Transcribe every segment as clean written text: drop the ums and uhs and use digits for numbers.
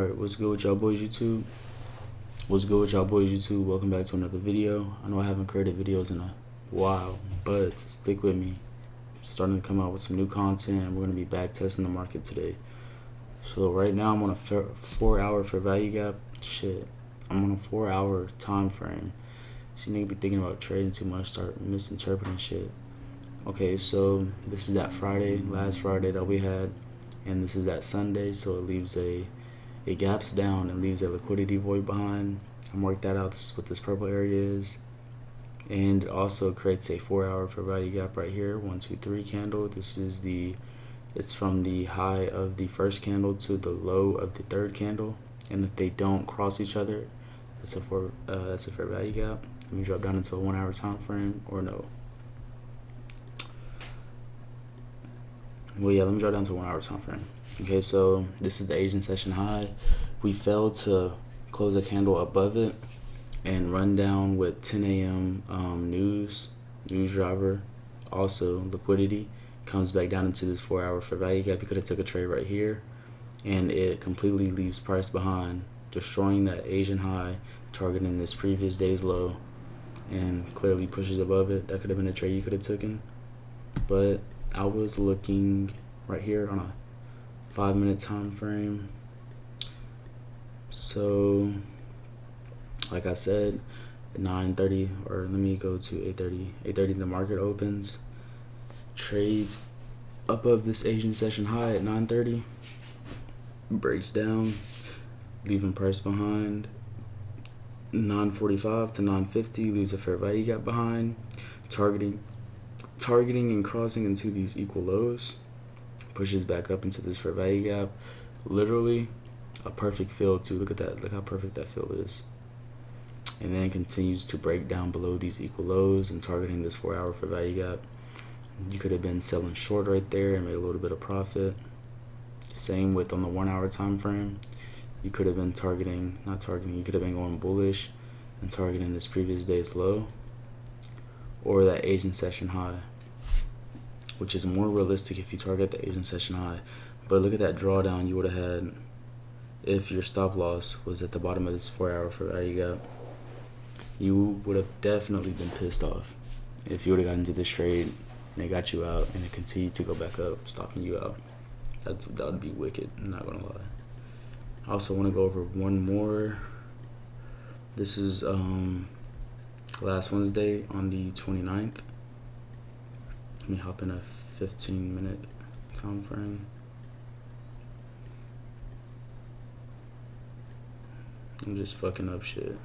Alright, what's good with y'all boys YouTube? What's good with y'all boys YouTube? Welcome back to another video. I know I haven't created videos in a while, but stick with me. I'm starting to come out with some new content, and we're going to be back testing the market today. So right now I'm on a 4-hour fair value gap. Shit, I'm on a 4-hour time frame. So you need to be thinking about trading too much, start misinterpreting shit. Okay, so this is that Friday, last Friday that we had, and this is that Sunday, so it leaves it gaps down and leaves a liquidity void behind. I marked that out. This is what this purple area is, and it also creates a 4-hour fair value gap right here. 1, 2, 3 candle. It's from the high of the first candle to the low of the third candle, and if they don't cross each other, that's a fair value gap. Let me drop down into a 1-hour time frame, or no. Well, yeah, let me drop down to a 1-hour time frame. Okay, so this is the Asian session high. We failed to close a candle above it and run down with 10 a.m. news driver. Also, liquidity comes back down into this 4-hour fair value gap. You could have took a trade right here, and it completely leaves price behind, destroying that Asian high, targeting this previous day's low, and clearly pushes above it. That could have been a trade you could have taken, but I was looking right here on a 5-minute time frame. So like I said, at 9:30, or let me go to 8:30. 8:30 the market opens, trades above this Asian session high at 9:30, breaks down, leaving price behind. 9:45 to 9:50 leaves a fair value gap behind, targeting and crossing into these equal lows, pushes back up into this fair value gap. Literally a perfect fill too. Look at that. Look how perfect that fill is. And then continues to break down below these equal lows and targeting this 4-hour fair value gap. You could have been selling short right there and made a little bit of profit. Same with on the 1-hour time frame. You could have been you could have been going bullish and targeting this previous day's low or that Asian session high, which is more realistic if you target the Asian session high. But look at that drawdown you would have had if your stop loss was at the bottom of this 4-hour fair value gap. You would have definitely been pissed off if you would have gotten into this trade and it got you out and it continued to go back up, stopping you out. That would be wicked, I'm not gonna lie. I also want to go over one more. This is last Wednesday on the 29th. Let me hop in a 15-minute time frame. I'm just fucking up shit.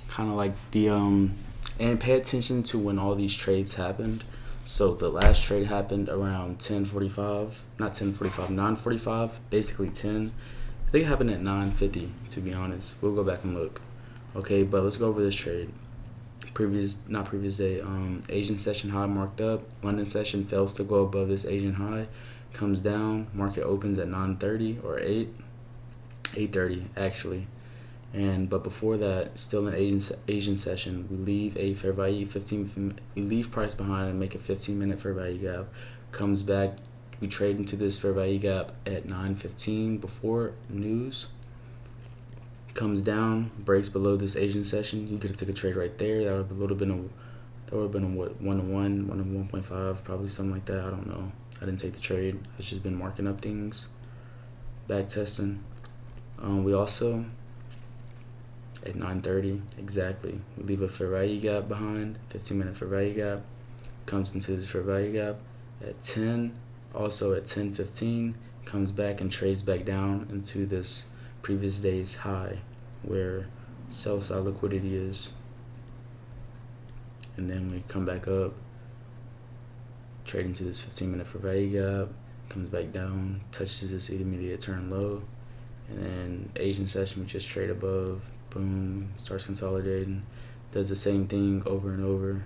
Kind of like the and pay attention to when all these trades happened. So the last trade happened around 10:45, not 10:45, 9:45, basically 10. I think it happened at 9:50, to be honest. We'll go back and look. Okay, but let's go over this trade. Not previous day, Asian session high marked up. London session fails to go above this Asian high, comes down. Market opens at 9:30 or 8:30 actually. But before that, still an Asian session, we leave a fair value we leave price behind and make a 15-minute fair value gap. Comes back, we trade into this fair value gap at 9:15 before news. Comes down, breaks below this Asian session. You could have took a trade right there. That would have been a what, 1-to-1, 1-to-1.5, probably something like that. I don't know. I didn't take the trade. I've just been marking up things, back testing. We also, at 9:30 exactly, we leave a fair value gap behind, 15-minute fair value gap. Comes into this fair value gap at 10, also at 10:15, comes back and trades back down into this previous day's high where sell side liquidity is. And then we come back up, trade into this 15-minute fair value gap, comes back down, touches this intermediate turn low, and then Asian session we just trade above. Boom, starts consolidating, does the same thing over and over,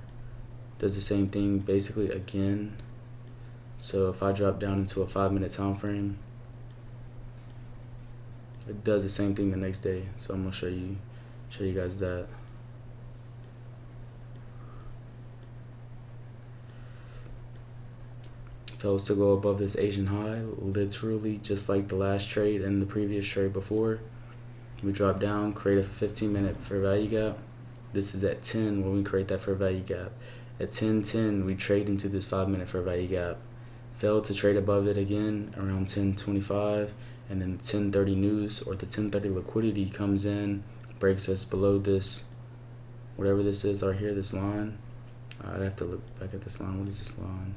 does the same thing basically again. So if I drop down into a 5-minute time frame, it does the same thing the next day. So I'm gonna show you guys that. fails to go above this Asian high, literally just like the last trade and the previous trade before. We drop down, create a 15-minute fair value gap. This is at 10 when we create that fair value gap. At 10:10, we trade into this 5-minute fair value gap. Failed to trade above it again around 10:25, and then the 10:30 news or the 10:30 liquidity comes in, breaks us below this, whatever this is right here, this line. I have to look back at this line. What is this line?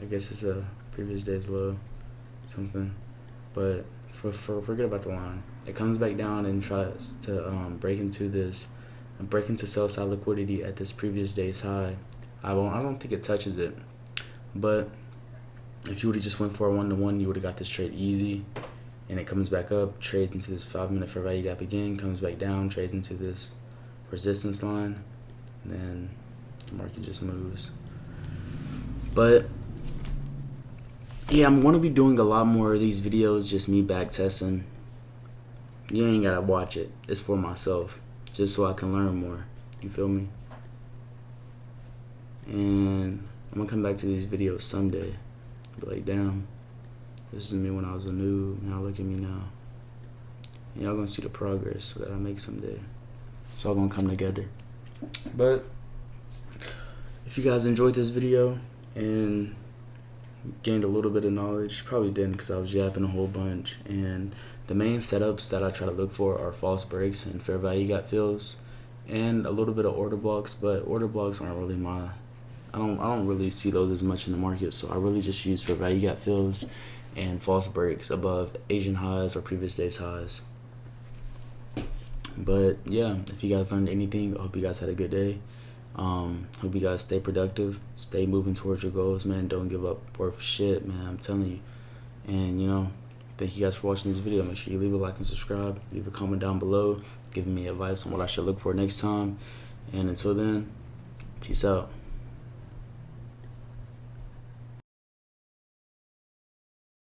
I guess it's a previous day's low, something. But forget about the line. It comes back down and tries to break into sell side liquidity at this previous day's high. I don't think it touches it, but if you would have just went for a 1-to-1, you would have got this trade easy. And it comes back up, trades into this 5-minute fair value gap again, comes back down, trades into this resistance line, and then the market just moves. But yeah, I'm going to be doing a lot more of these videos, just me back testing. You ain't got to watch it. It's for myself, just so I can learn more. You feel me? And I'm going to come back to these videos someday. Be like, damn, this is me when I was a noob. Now look at me now. And y'all going to see the progress that I make someday. It's all going to come together. But if you guys enjoyed this video and gained a little bit of knowledge, probably didn't because I was yapping a whole bunch. And the main setups that I try to look for are false breaks and fair value gap fills, and a little bit of order blocks. But order blocks aren't really I don't really see those as much in the market, so I really just use fair value gap fills and false breaks above Asian highs or previous day's highs. But yeah, if you guys learned anything, I hope you guys had a good day. Hope you guys stay productive, stay moving towards your goals, man. Don't give up worth shit, man. I'm telling you. And thank you guys for watching this video. Make sure you leave a like and subscribe. Leave a comment down below, giving me advice on what I should look for next time. And until then, peace out.